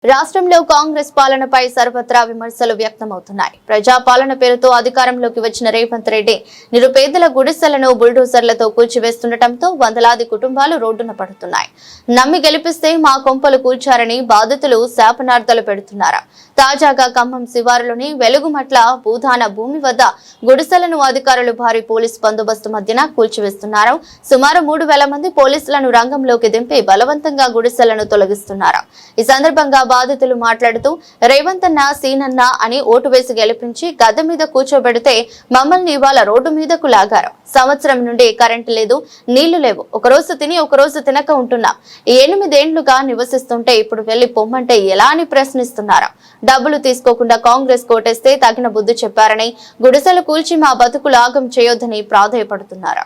రాష్ట్రంలో కాంగ్రెస్ పాలనపై సర్వత్రా విమర్శలు వ్యక్తమవుతున్నాయి. ప్రజాపాలన పేరుతో అధికారంలోకి వచ్చిన రేవంత్ రెడ్డి నిరుపేదల గుడిసెలను బుల్డోజర్లతో కూల్చివేస్తుండటంతో వందలాది కుటుంబాలు రోడ్డున పడుతున్నాయి. నమ్మి గెలిపిస్తే మా కొంపలు కూల్చారని బాధితులు శాపనార్థాలు పెడుతున్నారు. తాజాగా ఖమ్మం శివారులోని వెలుగుమట్ల భూదాన భూమి వద్ద గుడిసెలను అధికారులు భారీ పోలీస్ బందోబస్తు మధ్యన కూల్చివేస్తున్నారు. సుమారు 3,000 మంది పోలీసులను రంగంలోకి దింపి బలవంతంగా గుడిసెలను తొలగిస్తున్నారు. ఈ సందర్భంగా బాధితులు మాట్లాడుతూ రేవంత్ అన్న సీనన్న అని ఓటు వేసి గెలిపించి గద్దె మీద కూర్చోబెడితే మమ్మల్ని ఇవాళ రోడ్డు మీదకు లాగారు. సంవత్సరం నుండి కరెంటు లేదు, నీళ్లు లేవు. ఒకరోజు తిని ఒకరోజు తినక ఉంటున్నాం. 8 ఏళ్లుగా నివసిస్తుంటే ఇప్పుడు వెళ్లి పొమ్మంటే ఎలా అని ప్రశ్నిస్తున్నారు. డబ్బులు తీసుకోకుండా కాంగ్రెస్ కోటేస్తే తగిన బుద్ధి చెప్పారని, గుడిసెలు కూల్చి మా బతుకులు ఆగం చేయొద్దని ప్రాధేయపడుతున్నారు.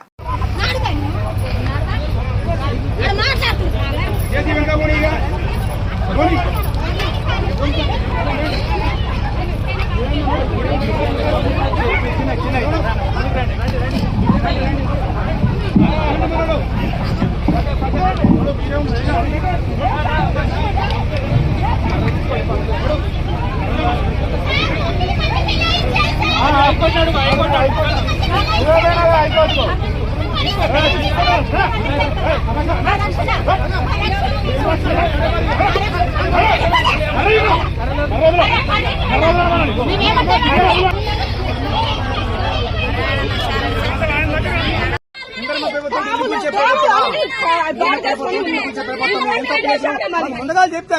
ముందుగా చెప్తా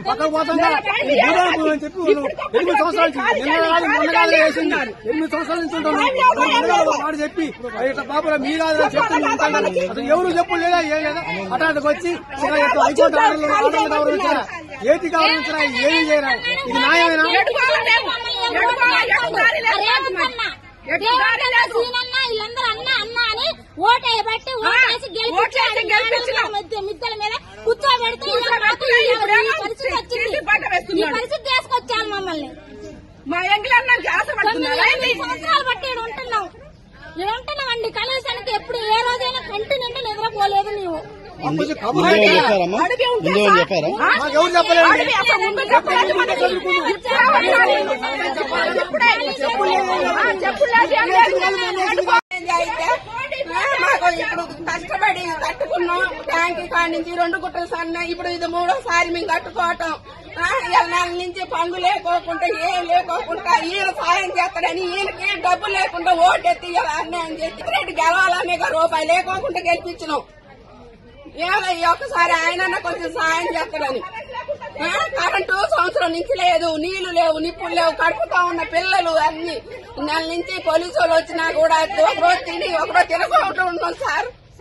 పక్కకు పోతుందా చెప్పి 8 సంవత్సరాలు వేసింది. 8 సంవత్సరాల నుంచి ఉంటాను చెప్పి ఇట్లా బాబురా మీ కాదు చెప్తాను. అసలు ఎవరు చెప్పు లేదా ఏం లేదా అటానికి వచ్చి హైకోర్టు ఆర్డర్లు గౌరవించారా, ఏటి గౌరవించారా, ఏమీ చేయరా? ఇది న్యాయమేనా? మిద్దల మీద కూర్చోబెడితే పరిస్థితి తీసుకొచ్చాను మమ్మల్ని. మా సంవత్సరాలు బట్టి ఉంటున్నామండి. కనీసానికి ఎప్పుడు ఏ రోజైనా కంటి నిండా నిద్రపోలేదు మేము. ఇప్పుడు కష్టపడి కట్టుకున్నాం. ట్యాంక్ కాడి నుంచి 2 గుట్టలు సన్న, ఇప్పుడు ఇది 3వ మేము కట్టుకోవటం. 4 నెలల నుంచి పనులు లేకోకుండా ఏం లేకోకుండా ఈయన సాయం చేస్తాడని ఈయనకి డబ్బు లేకుండా ఓటెత్తి అన్యాయం చేసి రెడ్డి గెలవాలనే రూపాయి లేకోకుండా గెలిపించినాం. ఒకసారి ఆయన కొంచెం సాయం చేస్తాడని. కరెంటు సంవత్సరం నుంచి లేదు, నీళ్లు లేవు, నిప్పులు లేవు, కడుపుతా ఉన్న పిల్లలు అన్ని నెల నుంచి పోలీసు వాళ్ళు వచ్చినా కూడా ఒకరోజు తిని ఒకరోజు తినకుండా ఉన్నాం సార్.